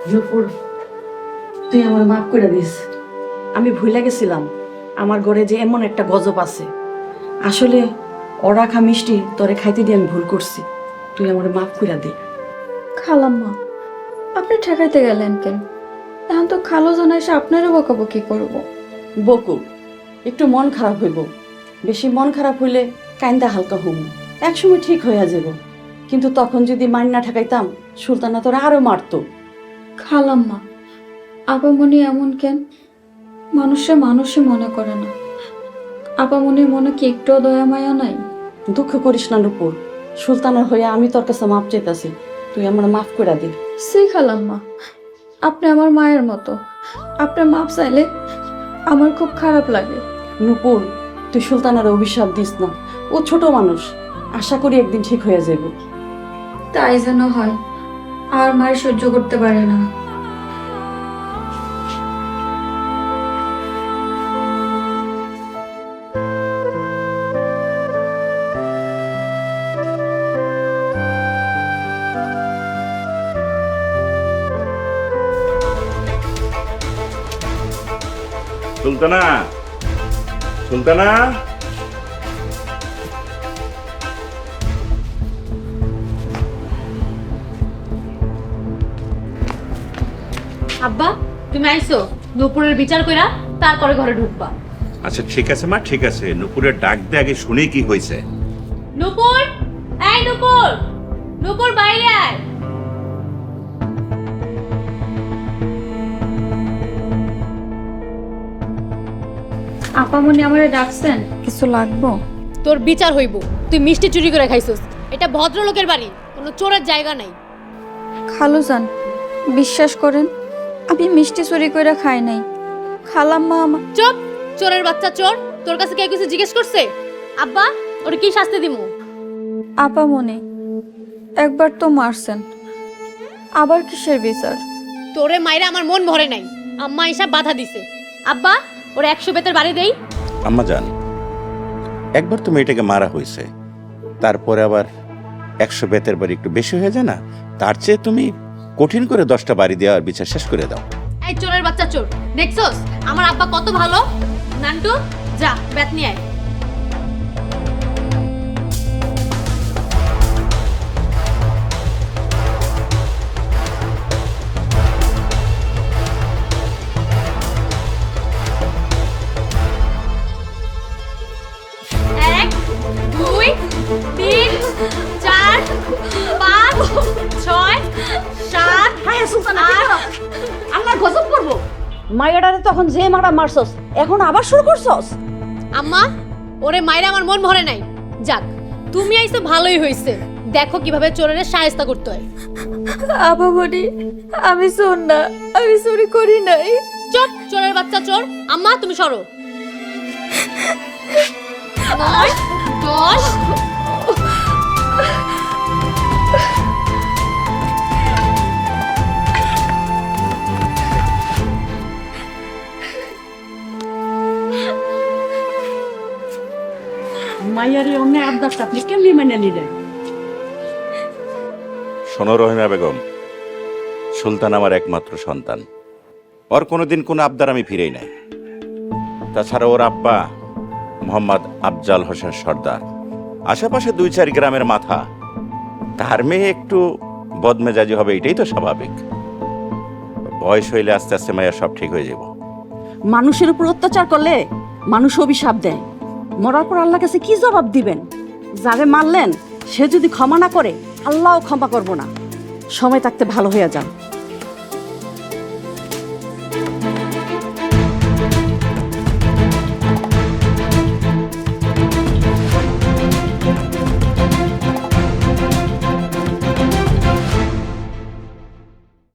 জোপুর, তুই আমার মাফ করে দিস। আমি ভুলে গেছিলাম আমার ঘরে যে এমন একটা গজব আছে। আসলে ওরা খা মিষ্টি তোরে খাইতে দিয়ে আমি ভুল করছি। তুই আমার মাফ করে দে। খালাম্মা, আপনি ঠেকাইতে গেলেন কেন? এখন তো খালো জানা এসে আপনারও বকাবকি করবো। বকু, একটু মন খারাপ হইব। বেশি মন খারাপ হইলে কাইন্দা হালকা হম, একসময় ঠিক হইয়া যাব। কিন্তু তখন যদি মাইন না ঠেকাইতাম, সুলতানা তোরা আরো মারতো। খালাম্মা, আপামনি এমন কেন? মানুষে মনে করে না। আপামনির মনে কি একটু দয়া মায়া নাই? দুঃখ করিস না নুপুর, সুলতানের হইয়া আমি তোর কাছে মাপ চাইতাছি। তুই আমার মাফ করে দে। সে খালাম্মা, আপনি আমার মায়ের মতো। আপনার মাপ চাইলে আমার খুব খারাপ লাগে। নুপুর, তুই সুলতানের অভিশাপ দিস না। ও ছোট মানুষ, আশা করি একদিন ঠিক হয়ে যাবে। তাই যেন হয়। আর মায়ের সহ্য করতে পারে না। সুলতানা, সুলতানা, আব্বা তুমি আইছো, নুপুরের বিচার কইরা তারপরে ঘরে ঢুকবা। আচ্ছা ঠিক আছে মা, ঠিক আছে। নুপুরের ডাক দে আগে, শুনে কি হয়েছে। নুপুর, এই নুপুর, নুপুর বাইরে আয়। আপামনি আমারে ডাকছেন, কিছু লাগবো? তোর বিচার হইব। তুই মিষ্টি চুরি করে খাইছস। এটা ভদ্রলোকের বাড়ি, কোনো চোরের জায়গা নাই। খালুজান, বিশ্বাস করেন আমি মিষ্টি চুরি করে খাই নাই। খালাম্মা আমার চুপ, চোরের বাচ্চা চোর। তোর কাছে কে কিছু জিজ্ঞেস করছে? আব্বা, ওর কি শাস্তি দিমু? আপামনি একবার তো মারছেন, আবার কিসের বিচার? তোরে মাইরা আমার মন ভরে নাই। আম্মা এসব বাধা দিছে। আব্বা, ওর 100 বেতের বাড়ি দেই। আম্মা জান, একবার তো মেয়েটাকে মারা হয়েছে, তারপরে আবার 100 বেতের বাড়ি একটু বেশি হয়ে যায় না? তার চেয়ে তুমি কঠিন করে 10টা বাড়ি দেওয়ার বিচার শেষ করে দাও। এই চোরের বাচ্চা চোর, দেখছস আমার আব্বা কত ভালো? নান্টু, যা বেত নিয়ে আয়। এক, দুই, তিন, চার, পাঁচ, ছয়, সাত, আট। আমার গজব করবো। মাইয়াডারে তখন যে মারা মারছস, এখন আবার শুরু করছস? আম্মা, ওরে মাইরা আমার মন ভরে নাই। যাক, তুমি আইছো ভালোই হইছে। দেখো কিভাবে চোরের শায়েস্তা করতে হয়। আপামনি, আমি চোর না, আমি চুরি করি নাই। চুপ, চোরের বাচ্চা চোর। আম্মা তুমি সরো। 9, 10। মাইয়ারে অন্য আবদারটা আপনি কেমনি মেনে নিলেন? শোনো রহিমা বেগম, সুলতান আমার একমাত্র সন্তান। ওর কোনোদিন কোনো আবদার আমি ফিরেই নাই। তাছাড়া ওর আব্বা মোহাম্মদ আফজাল হোসেন সর্দার, আশেপাশে 2-4 গ্রামের মাথা। তার মেয়ে একটু বদমেজাজি হবে, এটাই তো স্বাভাবিক। বয়স হইলে আস্তে আস্তে মাইয়া সব ঠিক হয়ে যাব। মানুষের উপর অত্যাচার করলে মানুষ অভিশাপ দেয়। মরার পর আল্লাহর কাছে কি জবাব দিবেন? যারে মারলেন সে যদি ক্ষমা না করে, আল্লাহও ক্ষমা করবো না। সময় থাকতে ভালো হয়ে যান।